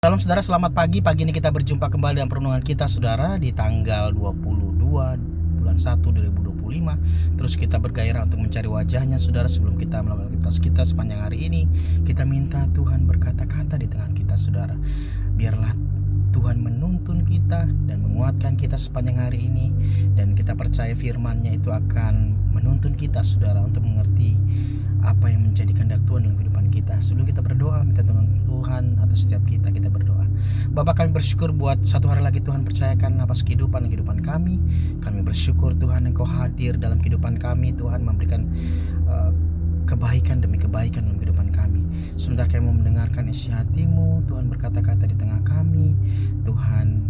Salam saudara, selamat pagi. Pagi ini kita berjumpa kembali dalam perenungan kita saudara di tanggal 22 bulan 1 2025. Terus kita bergairah untuk mencari wajahnya saudara. Sebelum kita melakukan aktivitas kita sepanjang hari ini, kita minta Tuhan berkata-kata di tengah kita saudara. Biarlah Tuhan menuntun kita dan menguatkan kita sepanjang hari ini. Dan kita percaya firman-Nya itu akan menuntun kita saudara untuk mengerti apa yang menjadi kehendak Tuhan dalam kehidupan kita. Sebelum kita berdoa, minta tolong Tuhan atas setiap kita berdoa. Bapak, kami bersyukur buat satu hari lagi Tuhan percayakan napas kehidupan kami. Kami bersyukur Tuhan Engkau hadir dalam kehidupan kami. Tuhan memberikan kebaikan demi kebaikan dalam kehidupan kami. Sebentar kami mau mendengarkan isi hati-Mu. Tuhan berkata-kata di tengah kami. Tuhan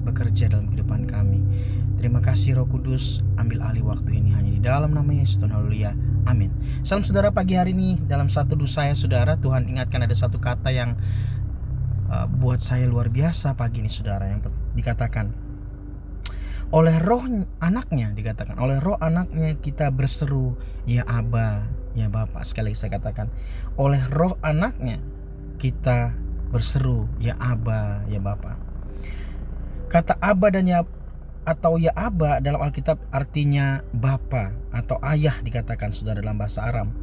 bekerja dalam kehidupan kami. Terima kasih Roh Kudus, ambil alih waktu ini hanya di dalam nama Yesus Tuhan. Haleluya. Amin. Salam saudara, pagi hari ini dalam satu dosa saya saudara, Tuhan ingatkan ada satu kata yang buat saya luar biasa pagi ini saudara, yang dikatakan oleh roh anaknya, dikatakan oleh roh anaknya kita berseru ya Aba, ya Bapa. Sekali lagi saya katakan, oleh roh anaknya kita berseru ya Aba, ya Bapa. Kata Aba dan ya atau ya Aba dalam Alkitab artinya Bapa atau ayah, dikatakan saudara dalam bahasa Aram.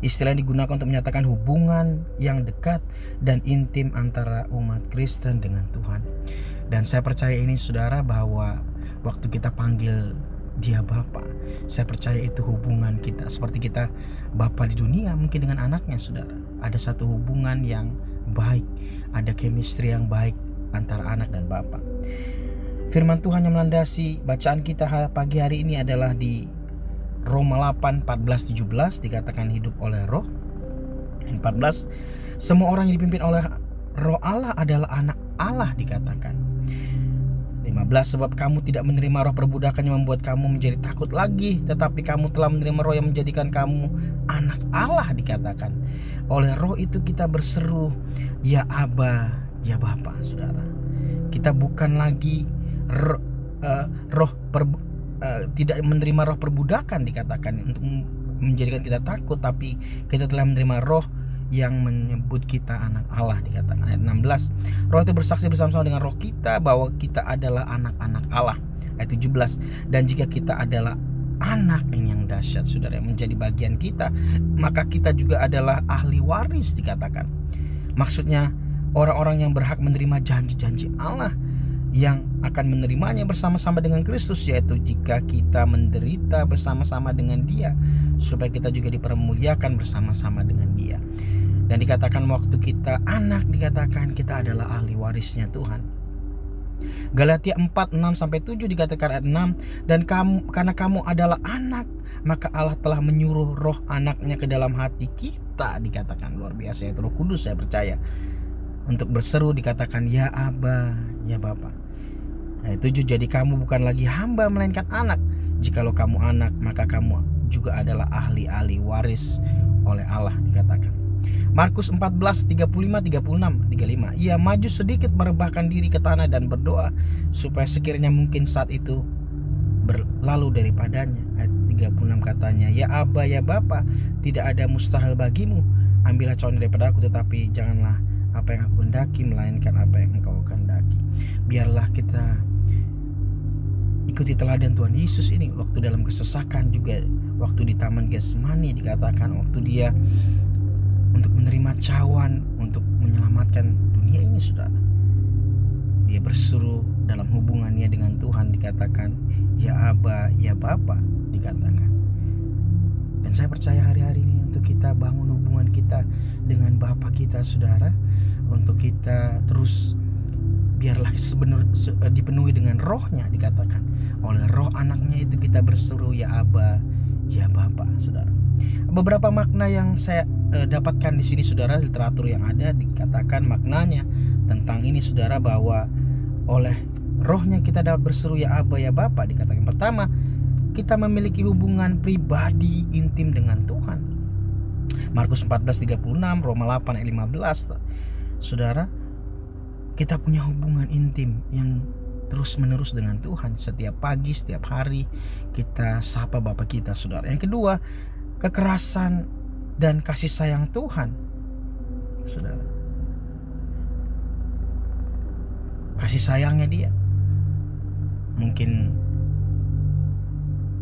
Istilah yang digunakan untuk menyatakan hubungan yang dekat dan intim antara umat Kristen dengan Tuhan. Dan saya percaya ini saudara, bahwa waktu kita panggil dia Bapa, saya percaya itu hubungan kita seperti kita Bapa di dunia mungkin dengan anaknya saudara. Ada satu hubungan yang baik, ada chemistry yang baik antara anak dan Bapa. Firman Tuhan yang melandasi bacaan kita pagi hari ini adalah di Roma 8, 14-17, dikatakan hidup oleh roh. 14, semua orang yang dipimpin oleh roh Allah adalah anak Allah, dikatakan. 15, sebab kamu tidak menerima roh perbudakan yang membuat kamu menjadi takut lagi, tetapi kamu telah menerima roh yang menjadikan kamu anak Allah, dikatakan. Oleh roh itu kita berseru ya Aba, ya Bapa saudara. Kita bukan lagi tidak menerima roh perbudakan, dikatakan untuk menjadikan kita takut, tapi kita telah menerima roh yang menyebut kita anak Allah, dikatakan. Ayat 16, roh itu bersaksi bersama-sama dengan roh kita bahwa kita adalah anak-anak Allah. Ayat 17, dan jika kita adalah anak yang dahsyat saudara yang menjadi bagian kita, maka kita juga adalah ahli waris, dikatakan. Maksudnya orang-orang yang berhak menerima janji-janji Allah yang akan menerimanya bersama-sama dengan Kristus, yaitu jika kita menderita bersama-sama dengan Dia, supaya kita juga dipermuliakan bersama-sama dengan Dia. Dan dikatakan waktu kita anak, dikatakan kita adalah ahli warisnya Tuhan. Galatia 4, 6-7 dikatakan ayat 6, dan karena kamu adalah anak, maka Allah telah menyuruh roh anaknya ke dalam hati kita, dikatakan. Luar biasa, itu Roh Kudus saya percaya, untuk berseru, dikatakan ya Aba, ya Bapa. Ayat 7, jadi kamu bukan lagi hamba melainkan anak. Jikalau kamu anak, maka kamu juga adalah ahli-ahli waris oleh Allah, dikatakan. Markus 14, 35, 35. Ia maju sedikit merebahkan diri ke tanah dan berdoa supaya sekiranya mungkin saat itu berlalu daripadanya. Ayat 36 katanya, ya Aba, ya Bapa, tidak ada mustahil bagimu. Ambillah cawan daripada aku, tetapi janganlah apa yang aku hendaki, melainkan apa yang engkau kehendaki. Biarlah kita ikuti teladan Tuhan Yesus ini waktu dalam kesesakan, juga waktu di Taman Getsemani, dikatakan waktu dia untuk menerima cawan untuk menyelamatkan dunia ini saudara, dia berseru dalam hubungannya dengan Tuhan, dikatakan ya Aba, ya Bapa, dikatakan. Dan saya percaya hari-hari ini untuk kita bangun hubungan kita dengan Bapa kita saudara, untuk kita terus biarlah dipenuhi dengan rohnya, dikatakan oleh roh anaknya itu kita berseru ya Aba, ya Bapa saudara. Beberapa makna yang saya dapatkan di sini saudara, literatur yang ada dikatakan maknanya tentang ini saudara, bahwa oleh rohnya kita dapat berseru ya Aba, ya Bapa, dikatakan. Pertama, kita memiliki hubungan pribadi intim dengan Tuhan. Markus 14:36, Roma 8 ayat 15. Saudara, kita punya hubungan intim yang terus menerus dengan Tuhan. Setiap pagi, setiap hari kita sapa Bapa kita saudara. Yang kedua, kekerasan dan kasih sayang Tuhan saudara. kasih sayangnya dia mungkin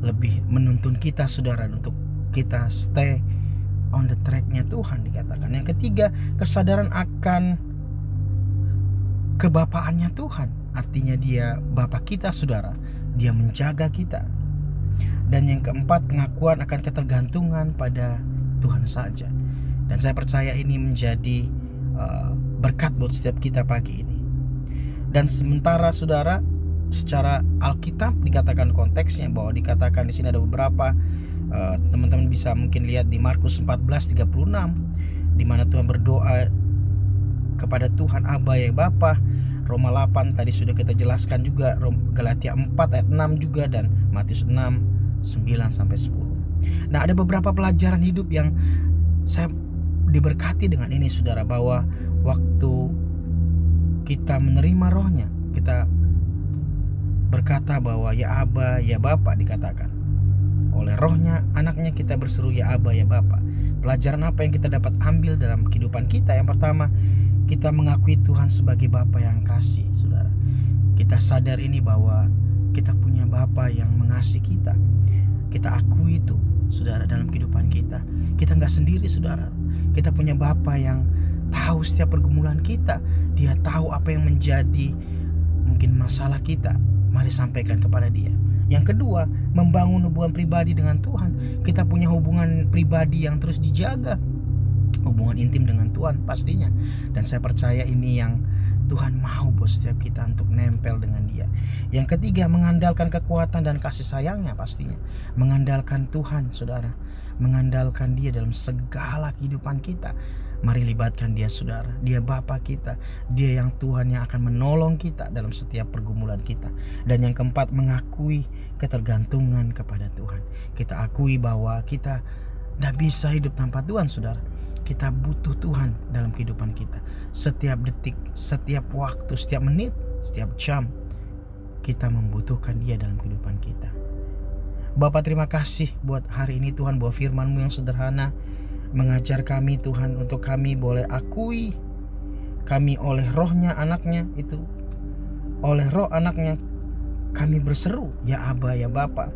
lebih menuntun kita saudara untuk kita stay on the track-nya Tuhan dikatakan. Yang ketiga, kesadaran akan kebapaannya Tuhan. Artinya dia Bapa kita saudara, dia menjaga kita. Dan yang keempat, pengakuan akan ketergantungan pada Tuhan saja. Dan saya percaya ini menjadi berkat buat setiap kita pagi ini. Dan sementara saudara, secara Alkitab dikatakan konteksnya bahwa dikatakan di sini ada beberapa, teman-teman bisa mungkin lihat di Markus 14:36 di mana Tuhan berdoa kepada Tuhan Aba ya Bapa. Roma 8 tadi sudah kita jelaskan juga, Galatia 4 ayat 6 juga, dan Matius 6:9-10. Nah, ada beberapa pelajaran hidup yang saya diberkati dengan ini saudara, bahwa waktu kita menerima rohnya, kita berkata bahwa ya Aba ya Bapa dikatakan. Oleh rohnya, anaknya kita berseru ya Aba ya Bapa. Pelajaran apa yang kita dapat ambil dalam kehidupan kita? Yang pertama, kita mengakui Tuhan sebagai Bapa yang kasih saudara. Kita sadar ini bahwa kita punya Bapa yang mengasihi kita. Kita akui itu saudara dalam kehidupan kita. Kita gak sendiri saudara. Kita punya Bapa yang tahu setiap pergumulan kita. Dia tahu apa yang menjadi mungkin masalah kita. Mari sampaikan kepada dia. Yang kedua, membangun hubungan pribadi dengan Tuhan. Kita punya hubungan pribadi yang terus dijaga, hubungan intim dengan Tuhan pastinya. Dan saya percaya ini yang Tuhan mau buat setiap kita untuk nempel dengan dia. Yang ketiga, mengandalkan kekuatan dan kasih sayangnya pastinya. Mengandalkan Tuhan saudara, mengandalkan dia dalam segala kehidupan kita. Mari libatkan dia saudara. Dia Bapa kita. Dia yang Tuhan yang akan menolong kita dalam setiap pergumulan kita. Dan yang keempat, mengakui ketergantungan kepada Tuhan. Kita akui bahwa kita tidak bisa hidup tanpa Tuhan saudara. Kita butuh Tuhan dalam kehidupan kita. Setiap detik, setiap waktu, setiap menit, setiap jam, kita membutuhkan dia dalam kehidupan kita. Bapa, terima kasih buat hari ini Tuhan, buat firman-Mu yang sederhana mengajar kami Tuhan, untuk kami boleh akui kami oleh rohnya anaknya itu, oleh roh anaknya kami berseru ya Aba ya Bapa.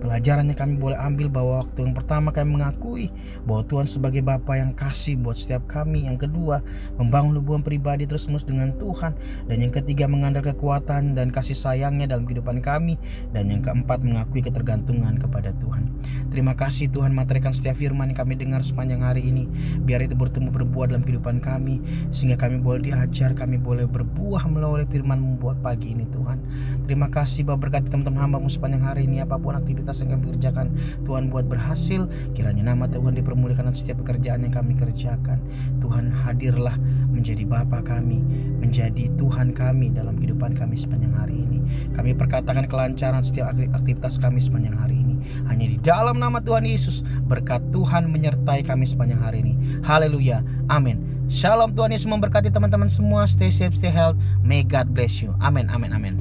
Pelajarannya kami boleh ambil bahwa waktu yang pertama kami mengakui bahwa Tuhan sebagai Bapa yang kasih buat setiap kami. Yang kedua, membangun hubungan pribadi terus-menerus dengan Tuhan. Dan yang ketiga, mengandalkan kekuatan dan kasih sayangnya dalam kehidupan kami. Dan yang keempat, mengakui ketergantungan kepada Tuhan. Terima kasih Tuhan, materikan setiap firman yang kami dengar sepanjang hari ini. Biar itu bertemu berbuah dalam kehidupan kami, sehingga kami boleh diajar, kami boleh berbuah melalui firman-Mu buat pagi ini Tuhan. Terima kasih Bapak, berkati teman-teman hamba-Mu sepanjang hari ini. Apapun aktivitas yang kami kerjakan, Tuhan buat berhasil. Kiranya nama Tuhan dipermuliakan dalam setiap pekerjaan yang kami kerjakan. Tuhan hadirlah menjadi Bapa kami, menjadi Tuhan kami dalam kehidupan kami sepanjang hari ini. Kami perkatakan kelancaran setiap aktivitas kami sepanjang hari ini. Hanya di dalam nama Tuhan Yesus, berkat Tuhan menyertai kami sepanjang hari ini. Haleluya, amin. Shalom, Tuhan Yesus memberkati teman-teman semua. Stay safe, stay healthy. May God bless you. Amin, amin, amin.